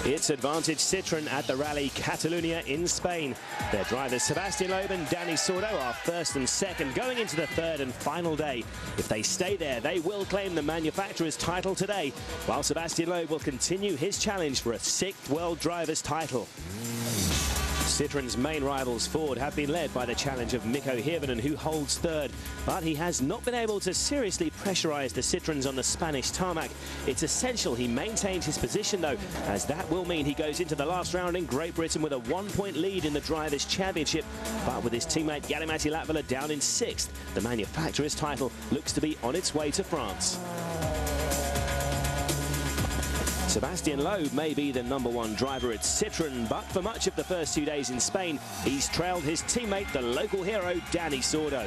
It's Advantage Citroën at the Rally Catalunya in Spain. Their drivers Sebastian Loeb and Dani Sordo are first and second going into the third and final day. If they stay there, they will claim the manufacturer's title today, while Sebastian Loeb will continue his challenge for a 6th World Drivers' title. Citroën's main rivals, Ford, have been led by the challenge of Mikko Hirvonen, who holds third. But he has not been able to seriously pressurize the Citroëns on the Spanish tarmac. It's essential he maintains his position, though, as that will mean he goes into the last round in Great Britain with a 1-point lead in the Drivers' Championship. But with his teammate Jari-Matti Latvala down in 6th, the manufacturer's title looks to be on its way to France. Sebastian Loeb may be the #1 driver at Citroën, but for much of the first 2 days in Spain, he's trailed his teammate, the local hero, Dani Sordo.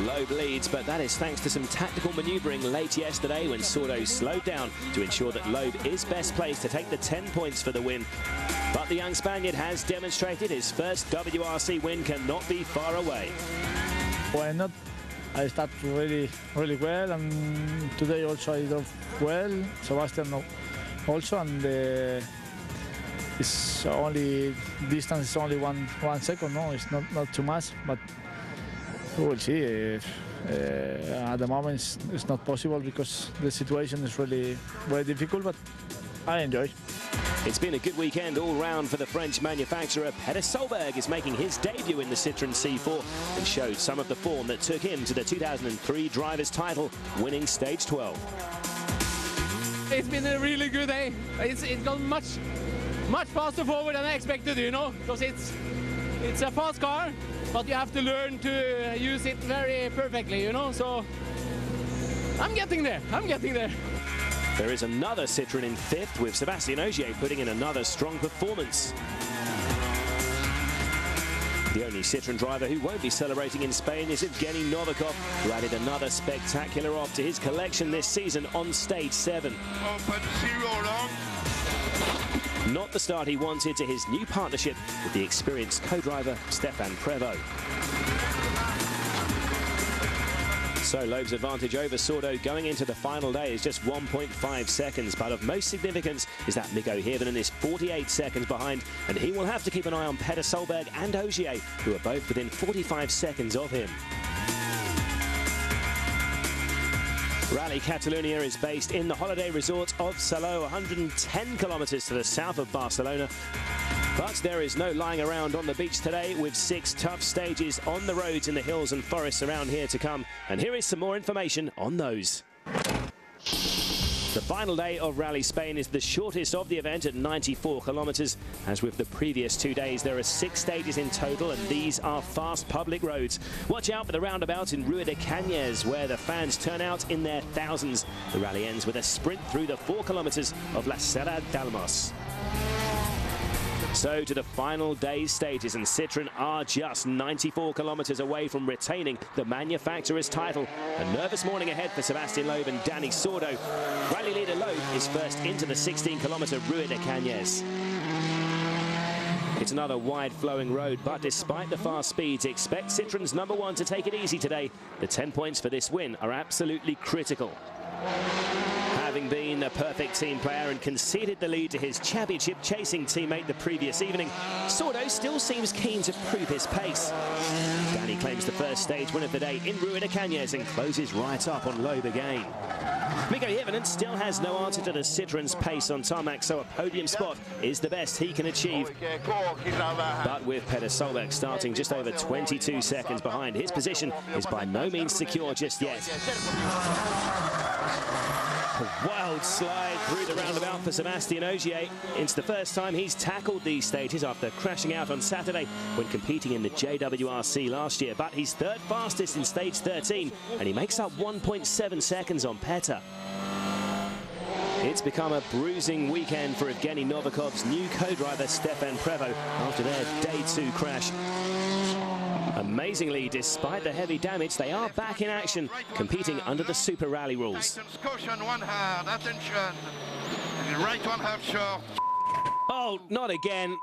Loeb leads, but that is thanks to some tactical manoeuvring late yesterday when Sordo slowed down to ensure that Loeb is best placed to take the 10 points for the win. But the young Spaniard has demonstrated his first WRC win cannot be far away. Why not? I start really well, and today also I drove well. Sebastian also, and it's only distance is only one second. No, it's not too much, but we will see. At the moment, it's not possible because the situation is really very difficult. But I enjoy. It's been a good weekend all round for the French manufacturer. Peter Solberg is making his debut in the Citroën C4 and showed some of the form that took him to the 2003 drivers' title, winning stage 12. It's been a really good day. It's gone much faster forward than I expected, you know, because it's a fast car, but you have to learn to use it very perfectly, you know. So I'm getting there. There is another Citroën in 5th, with Sébastien Ogier putting in another strong performance. The only Citroën driver who won't be celebrating in Spain is Evgeny Novikov, who added another spectacular off to his collection this season on stage 7. Open 0 long. Not the start he wanted to his new partnership with the experienced co-driver Stéphane Prévost. So Loeb's advantage over Sordo going into the final day is just 1.5 seconds, but of most significance is that Mikko Hirvonen is 48 seconds behind, and he will have to keep an eye on Peter Solberg and Ogier, who are both within 45 seconds of him. Rally Catalunya is based in the holiday resort of Salou, 110 kilometers to the south of Barcelona. But there is no lying around on the beach today, with 6 tough stages on the roads in the hills and forests around here to come. And here is some more information on those. The final day of Rally Spain is the shortest of the event at 94 kilometers. As with the previous 2 days, there are 6 stages in total, and these are fast public roads. Watch out for the roundabout in Rua de Cañas, where the fans turn out in their thousands. The rally ends with a sprint through the 4 kilometers of La Serra d'Almos. So to the final day's stages, and Citroën are just 94 kilometers away from retaining the manufacturer's title. A nervous morning ahead for Sebastian Loeb and Dani Sordo. Rally leader Loeb is first into the 16-kilometer Rua de Cañas. It's another wide-flowing road, but despite the fast speeds, expect Citroën's #1 to take it easy today. The 10 points for this win are absolutely critical. Having been a perfect team player and conceded the lead to his championship-chasing teammate the previous evening, Sordo still seems keen to prove his pace. Dani claims the first stage win of the day in Rua de Cañas and closes right up on Loeb again. Mikko Hirvonen still has no answer to the Citroën's pace on tarmac, so a podium spot is the best he can achieve. But with Peter Solberg starting just over 22 seconds behind, his position is by no means secure just yet. A wild slide through the roundabout for Sebastian Ogier. It's the first time he's tackled these stages after crashing out on Saturday when competing in the JWRC last year. But he's third fastest in stage 13, and he makes up 1.7 seconds on Petter. It's become a bruising weekend for Evgeny Novikov's new co-driver Stéphane Prévost after their day 2 crash. Amazingly, despite the heavy damage, they are back in action, competing under the Super Rally rules. Caution, 1 hard, attention. Right 1 half short. Oh, not again.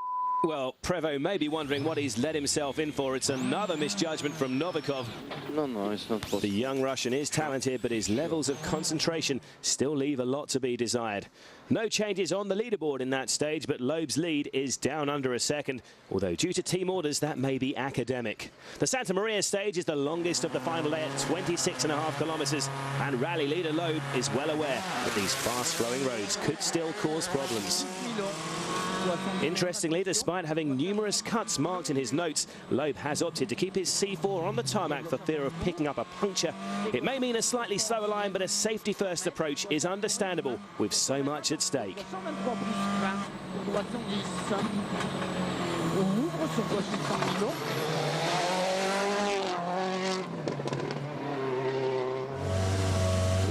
Well, Prevo may be wondering what he's let himself in for. It's another misjudgment from Novikov. No, it's not possible. The young Russian is talented, but his levels of concentration still leave a lot to be desired. No changes on the leaderboard in that stage, but Loeb's lead is down under a second, although due to team orders, that may be academic. The Santa Maria stage is the longest of the final day at 26.5 kilometers, and rally leader Loeb is well aware that these fast-flowing roads could still cause problems. Interestingly, despite having numerous cuts marked in his notes, Loeb has opted to keep his C4 on the tarmac for fear of picking up a puncture. It may mean a slightly slower line, but a safety-first approach is understandable with so much at stake.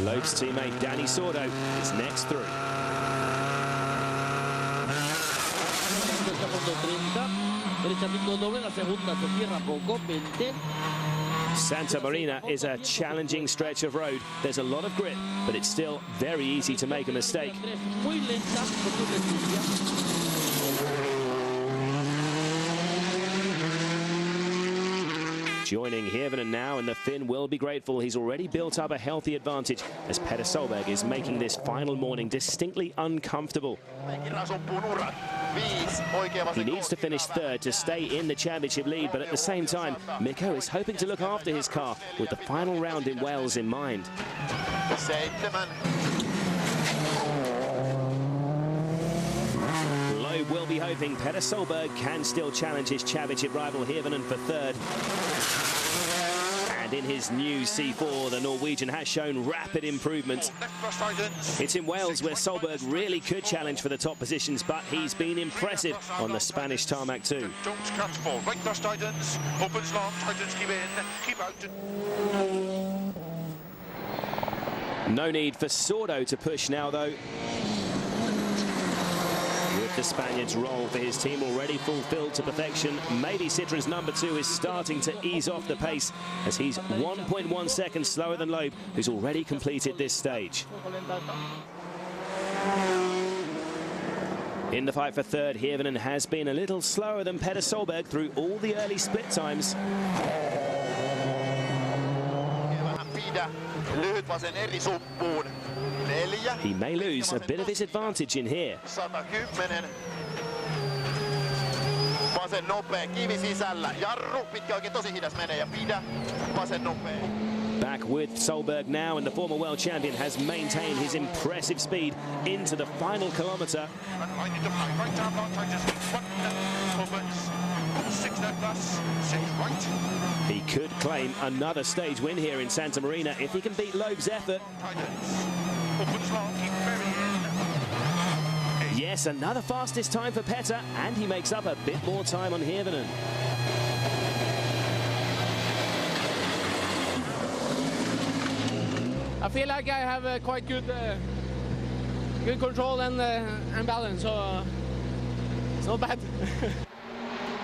Loeb's teammate Danny Sordo is next through. Santa Marina is a challenging stretch of road. There's a lot of grip, but it's still very easy to make a mistake. Joining Hirvonen now, and the Finn will be grateful. He's already built up a healthy advantage as Petter Solberg is making this final morning distinctly uncomfortable. He needs to finish third to stay in the championship lead, but at the same time, Mikko is hoping to look after his car with the final round in Wales in mind. Loeb will be hoping Petter Solberg can still challenge his championship rival Hirvonen for third. And in his new C4, the Norwegian has shown rapid improvement. It's in Wales where Solberg really could challenge for the top positions, but he's been impressive on the Spanish tarmac too. No need for Sordo to push now, though. The Spaniard's role for his team already fulfilled to perfection. Maybe Citroen's number 2 is starting to ease off the pace as he's 1.1 seconds slower than Loeb, who's already completed this stage. In the fight for third, Hirvonen has been a little slower than Petter Solberg through all the early split times. He may lose a bit of his advantage in here. Back with Solberg now, and the former world champion has maintained his impressive speed into the final kilometre. He could claim another stage win here in Santa Marina if he can beat Loeb's effort. Yes, another fastest time for Petter, and he makes up a bit more time on Hirvonen. I feel like I have a quite good control and balance, so it's not bad.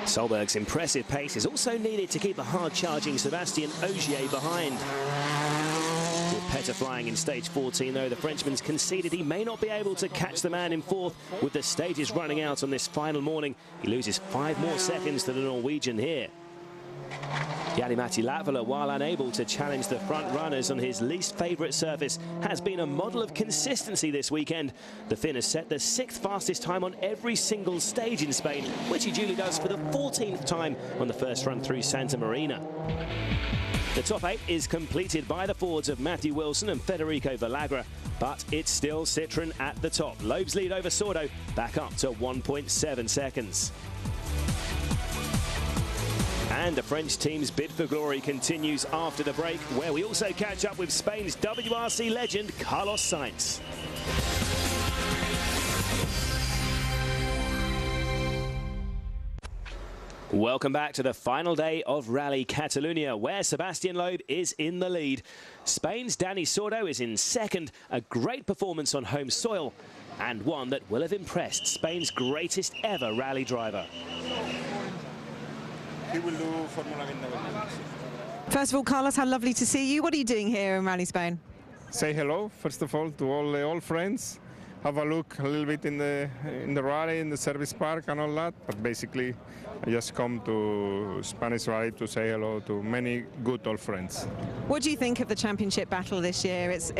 Solberg's impressive pace is also needed to keep a hard-charging Sébastien Ogier behind. With Petter flying in stage 14, though, the Frenchman's conceded he may not be able to catch the man in fourth. With the stages running out on this final morning, he loses 5 more seconds to the Norwegian here. Jari-Matti Latvala, while unable to challenge the front runners on his least favourite surface, has been a model of consistency this weekend. The Finn has set the 6th fastest time on every single stage in Spain, which he duly does for the 14th time on the first run through Santa Marina. The top 8 is completed by the forwards of Matthew Wilson and Federico Villagra, but it's still Citroen at the top. Loeb's lead over Sordo back up to 1.7 seconds. And the French team's bid for glory continues after the break, where we also catch up with Spain's WRC legend, Carlos Sainz. Welcome back to the final day of Rally Catalunya, where Sébastien Loeb is in the lead. Spain's Danny Sordo is in second, a great performance on home soil, and one that will have impressed Spain's greatest ever rally driver. He will do Formula One. First of all, Carlos, how lovely to see you. What are you doing here in Rally Spain? Say hello, first of all, to all the old friends. have a look a little bit in the rally, in the service park and all that. But basically, I just come to Spanish Rally to say hello to many good old friends. What do you think of the championship battle this year? It's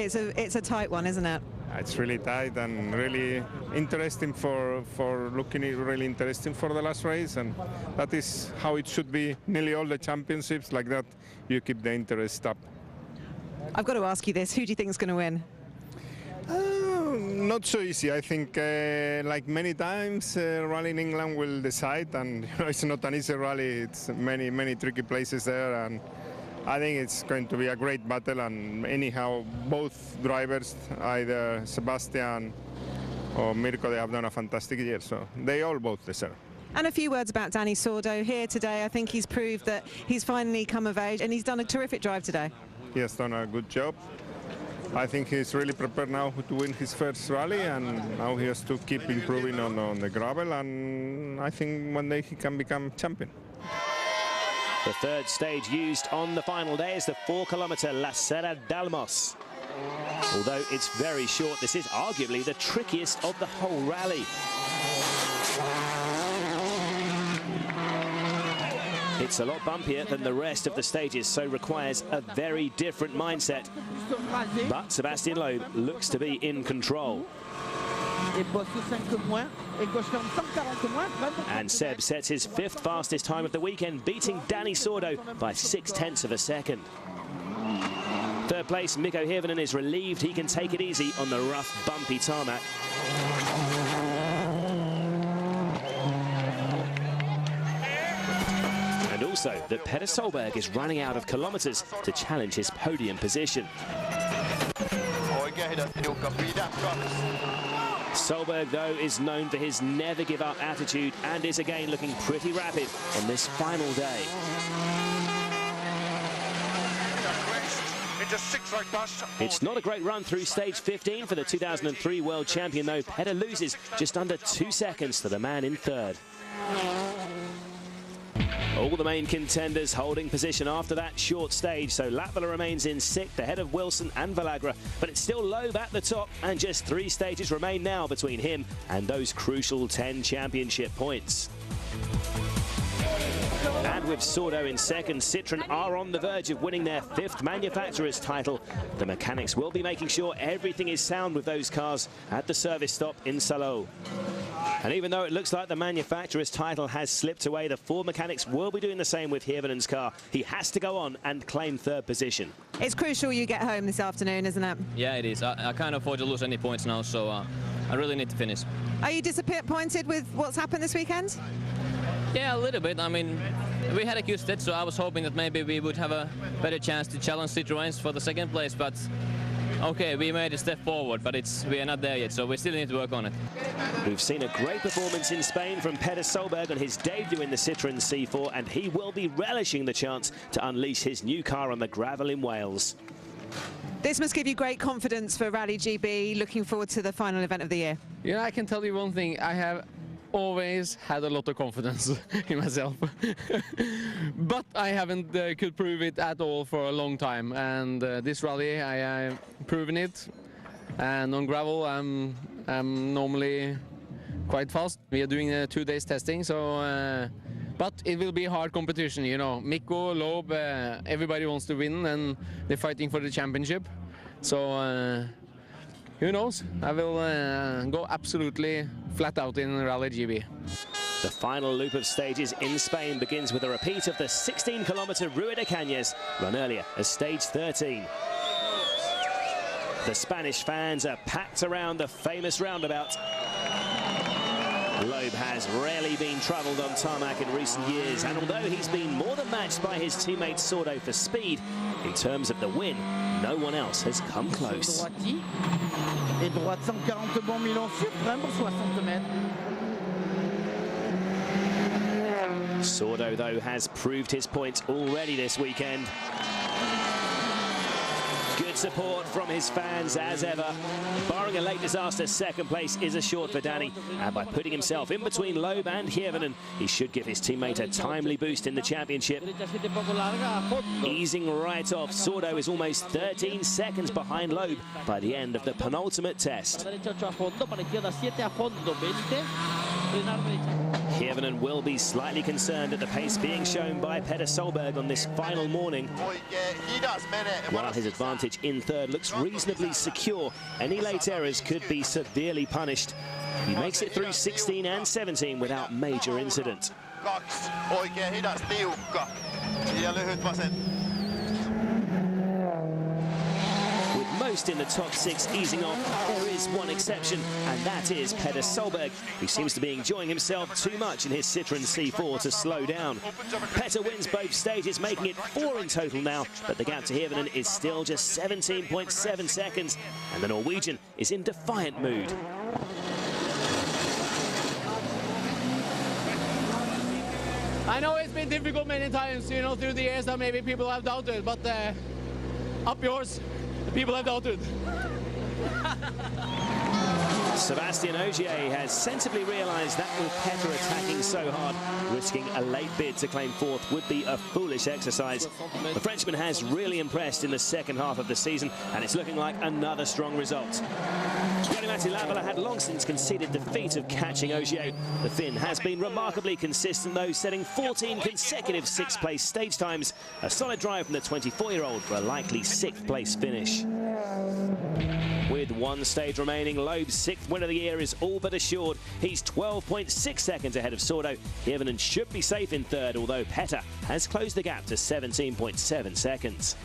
a tight one, isn't it? It's really tight and really interesting for looking really interesting for the last race, and that is how it should be. Nearly all the championships like that, you keep the interest up. I've got to ask you this: who do you think is going to win? Not so easy. I think, like many times, Rally in England will decide, and it's not an easy rally. It's many tricky places there, and I think it's going to be a great battle. And anyhow, both drivers, either Sebastian or Mirko, they have done a fantastic year, so they all both deserve. And a few words about Dani Sordo here today. I think he's proved that he's finally come of age, and he's done a terrific drive today. He has done a good job. I think he's really prepared now to win his first rally, and now he has to keep improving on the gravel, and I think one day he can become champion. The third stage used on the final day is the 4-kilometre La Serra d'Almos. Although it's very short, this is arguably the trickiest of the whole rally. It's a lot bumpier than the rest of the stages, so requires a very different mindset. But Sebastian Loeb looks to be in control. And Seb sets his 5th fastest time of the weekend, beating Dani Sordo by 0.6 of a second. Third place, Mikko Hirvonen is relieved he can take it easy on the rough, bumpy tarmac. And also that Petter Solberg is running out of kilometres to challenge his podium position. Solberg, though, is known for his never-give-up attitude and is again looking pretty rapid on this final day. It's not a great run through stage 15 for the 2003 world champion, though. Petter loses just under 2 seconds to the man in third. All the main contenders holding position after that short stage, so Latvala remains in 6th ahead of Wilson and Valagra, but it's still Loeb at the top, and just 3 stages remain now between him and those crucial 10 championship points. And with Sordo in second, Citroën are on the verge of winning their 5th manufacturer's title. The mechanics will be making sure everything is sound with those cars at the service stop in Salou. And even though it looks like the manufacturer's title has slipped away, the Ford mechanics will be doing the same with Hirvonen's car. He has to go on and claim 3rd position. It's crucial you get home this afternoon, isn't it? Yeah, it is. I can't afford to lose any points now, so I really need to finish. Are you disappointed with what's happened this weekend? Yeah, a little bit. I mean, we had a good stage, so I was hoping that maybe we would have a better chance to challenge Citroëns for the 2nd place, but okay, we made a step forward, but we are not there yet, so we still need to work on it. We've seen a great performance in Spain from Petter Solberg on his debut in the Citroën C4, and he will be relishing the chance to unleash his new car on the gravel in Wales. This must give you great confidence for Rally GB, looking forward to the final event of the year. Yeah, I can tell you one thing. I have always had a lot of confidence in myself. But I haven't could prove it at all for a long time. And this rally, I have proven it. And on gravel, I'm normally quite fast. We are doing 2 days testing, so... but it will be a hard competition, you know. Mikko, Loeb, everybody wants to win, and they're fighting for the championship. So who knows? I will go absolutely flat out in Rally GB. The final loop of stages in Spain begins with a repeat of the 16-kilometre Rua de Cañas, run earlier as stage 13. The Spanish fans are packed around the famous roundabout. Loeb has rarely been travelled on tarmac in recent years, and although he's been more than matched by his teammate Sordo for speed, in terms of the win, no one else has come close. Sordo, though, has proved his points already this weekend. Good Good support from his fans as ever. Barring a late disaster, second place is assured for Danny. And by putting himself in between Loeb and Hirvonen, he should give his teammate a timely boost in the championship. Easing right off, Sordo is almost 13 seconds behind Loeb by the end of the penultimate test. Hirvonen will be slightly concerned at the pace being shown by Petter Solberg on this final morning. While his advantage in third looks reasonably secure, any late errors could be severely punished. He makes it through 16 and 17 without major incident. Most in the top 6 easing off, there is one exception, and that is Petter Solberg, who seems to be enjoying himself too much in his Citroën C4 to slow down. Petter wins both stages, making it 4 in total now, but the gap to Hirvonen is still just 17.7 seconds, and the Norwegian is in defiant mood. I know it's been difficult many times, you know, through the years that maybe people have doubted, but up yours. People have doubted. Sebastian Ogier has sensibly realised that with Petter attacking so hard, risking a late bid to claim fourth would be a foolish exercise. The Frenchman has really impressed in the second half of the season, and it's looking like another strong result. Jari-Matti Latvala had long since conceded the feat of catching Ogier. The Finn has been remarkably consistent though, setting 14 consecutive 6th place stage times. A solid drive from the 24-year-old for a likely 6th place finish. With one stage remaining, Loeb's 6th win of the year is all but assured. He's 12.6 seconds ahead of Sordo. Hirvonen should be safe in third, although Petter has closed the gap to 17.7 seconds.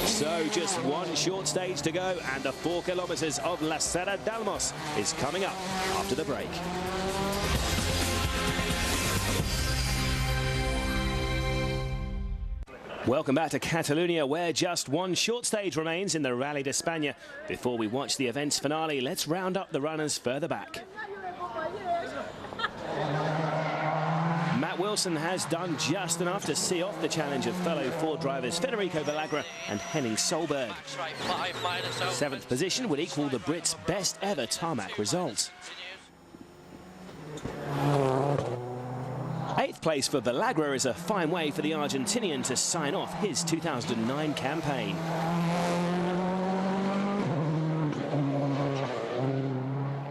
So just one short stage to go, and the 4 kilometres of La Serra d'Almos is coming up after the break. Welcome back to Catalonia, where just one short stage remains in the Rally d'España. Before we watch the event's finale, let's round up the runners further back. Matt Wilson has done just enough to see off the challenge of fellow Ford drivers Federico Villagra and Henning Solberg. 7th position would equal the Brits' best ever tarmac result. 8th place for Villagra is a fine way for the Argentinian to sign off his 2009 campaign.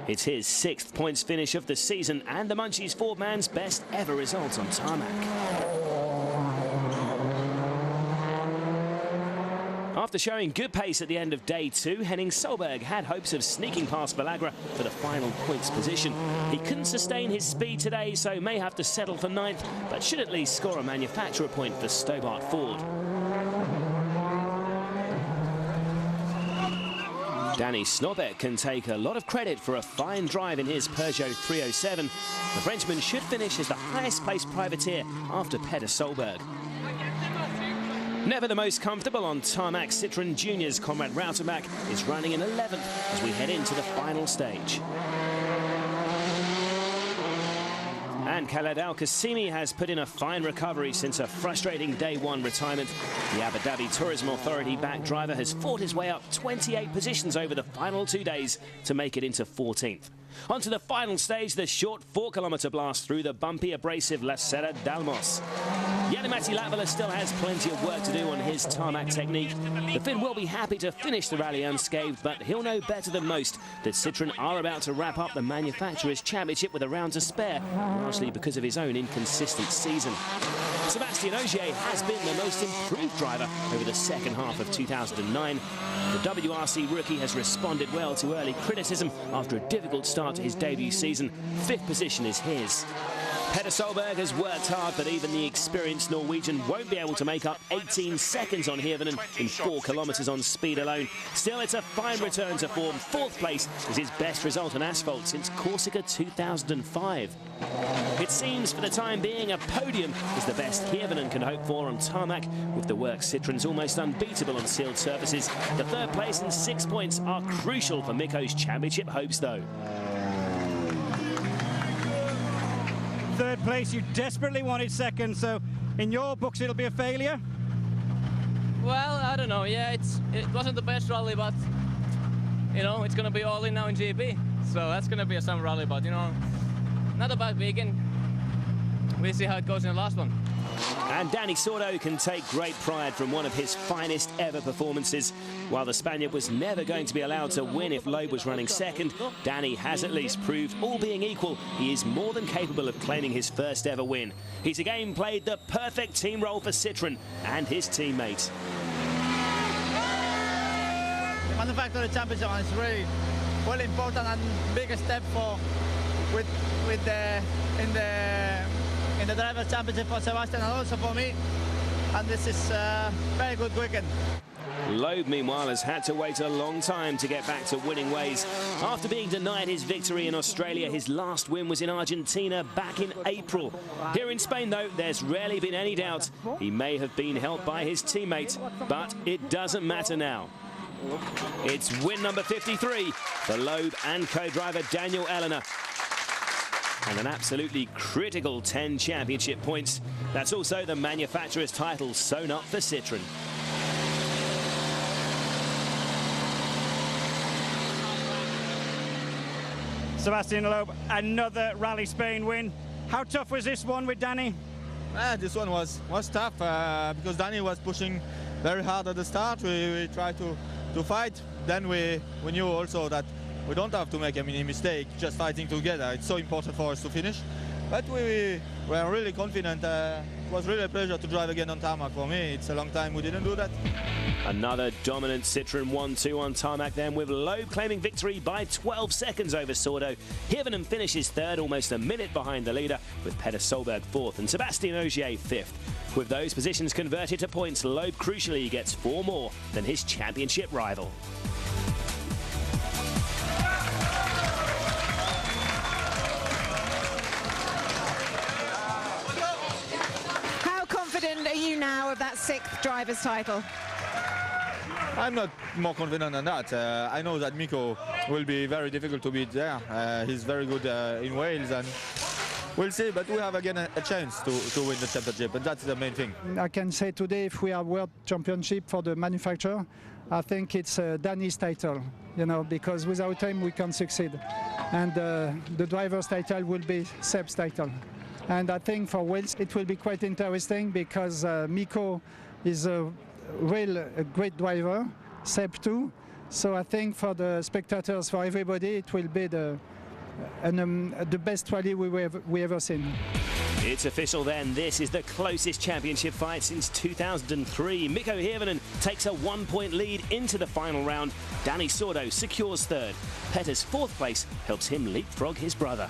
It's his 6th points finish of the season and the Munchies Ford man's best ever result on tarmac. After showing good pace at the end of day 2, Henning Solberg had hopes of sneaking past Villagra for the final points position. He couldn't sustain his speed today, so may have to settle for 9th, but should at least score a manufacturer point for Stobart Ford. Danny Snobek can take a lot of credit for a fine drive in his Peugeot 307. The Frenchman should finish as the highest placed privateer after Petter Solberg. Never the most comfortable on tarmac, Citroën Junior's Conrad Rautenbach is running in 11th as we head into the final stage. And Khaled Al-Qasimi has put in a fine recovery since a frustrating day 1 retirement. The Abu Dhabi Tourism Authority-backed driver has fought his way up 28 positions over the final 2 days to make it into 14th. Onto the final stage, the short 4-kilometre blast through the bumpy, abrasive La Serra d'Almos. Jari-Matti Latvala still has plenty of work to do on his tarmac technique. The Finn will be happy to finish the rally unscathed, but he'll know better than most that Citroën are about to wrap up the Manufacturers' Championship with a round to spare, largely because of his own inconsistent season. Sebastian Ogier has been the most improved driver over the second half of 2009. The WRC rookie has responded well to early criticism after a difficult start to his debut season. 5th position is his. Petter Solberg has worked hard, but even the experienced Norwegian won't be able to make up 18 seconds on Hirvonen in 4 kilometres on speed alone. Still, it's a fine return to form. 4th place is his best result on asphalt since Corsica 2005. It seems for the time being a podium is the best Hirvonen can hope for on tarmac. With the work, Citroën's almost unbeatable on sealed surfaces. The 3rd place and 6 points are crucial for Mikko's championship hopes, though. 3rd place, you desperately wanted 2nd, so in your books it'll be a failure? Well, I don't know. Yeah, it wasn't the best rally, but you know, it's gonna be all in now in GP. So that's gonna be some rally, but you know, not a bad weekend. We'll see how it goes in the last one. And Danny Sordo can take great pride from one of his finest ever performances. While the Spaniard was never going to be allowed to win if Loeb was running second, Danny has at least proved, all being equal, he is more than capable of claiming his first ever win. He's again played the perfect team role for Citroën and his teammates. The manufacturer championship is really important and big step for in the driver's championship for Sebastian and also for me, and this is a very good weekend. Loeb, meanwhile, has had to wait a long time to get back to winning ways. After being denied his victory in Australia, his last win was in Argentina back in April. Here in Spain, though, there's rarely been any doubt he may have been helped by his teammate, but it doesn't matter now. It's win number 53 for Loeb and co-driver Daniel Elena. And an absolutely critical 10 championship points. That's also the manufacturer's title sewn up for Citroën. Sebastian Loeb, another Rally Spain win. How tough was this one with Danny? This one was tough because Danny was pushing very hard at the start. We tried to fight. Then we knew also that we don't have to make any mistake, just fighting together. It's so important for us to finish. But we were really confident. It was really a pleasure to drive again on tarmac for me. It's a long time we didn't do that. Another dominant Citroën 1-2 on tarmac then, with Loeb claiming victory by 12 seconds over Sordo. Hirvonen finishes third, almost a minute behind the leader, with Petter Solberg fourth and Sebastien Ogier fifth. With those positions converted to points, Loeb crucially gets 4 more than his championship rival. Are you now of that 6th driver's title? I'm not more confident than that. I know that Mikko will be very difficult to beat there. He's very good in Wales, and we'll see. But we have again a chance to win the championship, and that's the main thing. I can say today, if we have World Championship for the manufacturer, I think it's Danny's title, you know, because without him we can't succeed. And the driver's title will be Seb's title. And I think for Wales it will be quite interesting because Mikko is a great driver, Seb too. So I think for the spectators, for everybody, it will be the best rally we ever seen. It's official then, this is the closest championship fight since 2003. Mikko Hirvonen takes a 1-point lead into the final round. Danny Sordo secures third. Petter's 4th place helps him leapfrog his brother.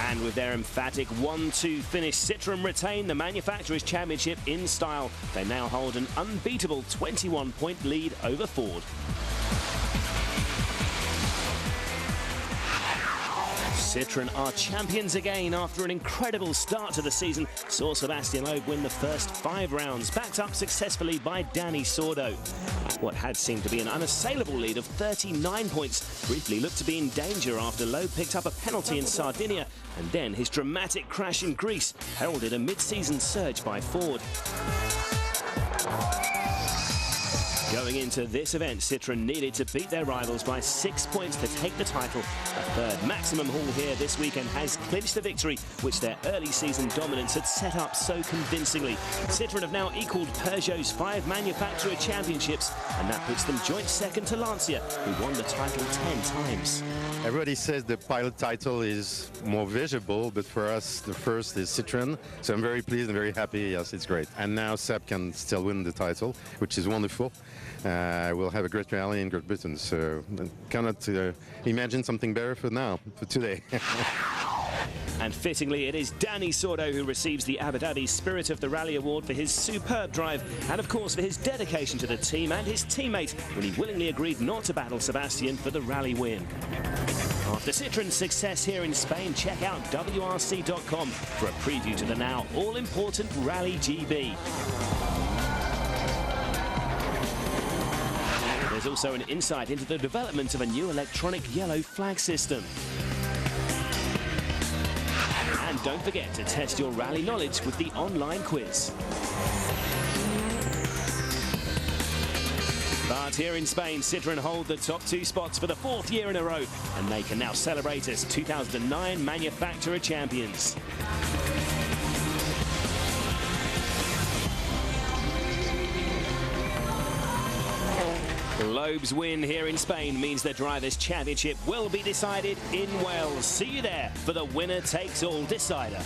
And with their emphatic 1-2 finish, Citroën retain the manufacturer's championship in style. They now hold an unbeatable 21-point lead over Ford. Citroën are champions again after an incredible start to the season. Saw Sebastian Loeb win the first 5 rounds, backed up successfully by Danny Sordo. What had seemed to be an unassailable lead of 39 points briefly looked to be in danger after Loeb picked up a penalty in Sardinia, and then his dramatic crash in Greece heralded a mid-season surge by Ford. Going into this event, Citroën needed to beat their rivals by 6 points to take the title. A third maximum haul here this weekend has clinched the victory, which their early season dominance had set up so convincingly. Citroën have now equalled Peugeot's 5 manufacturer championships, and that puts them joint second to Lancia, who won the title 10 times. Everybody says the pilot title is more visible, but for us, the first is Citroën. So I'm very pleased and very happy. Yes, it's great. And now Seb can still win the title, which is wonderful. We'll have a great rally in Great Britain, so I cannot imagine something better for now, for today. And fittingly, it is Danny Sordo who receives the Abu Dhabi Spirit of the Rally Award for his superb drive, and of course for his dedication to the team and his teammate when he willingly agreed not to battle Sebastian for the rally win. After Citroën's success here in Spain, check out WRC.com for a preview to the now all-important Rally GB. There's also an insight into the development of a new electronic yellow flag system. And And don't forget to test your rally knowledge with the online quiz. But here in Spain, Citroën hold the top 2 spots for the 4th year in a row, and they can now celebrate as 2009 manufacturer champions. Loeb's win here in Spain means the Drivers' Championship will be decided in Wales. See you there for the winner-takes-all decider.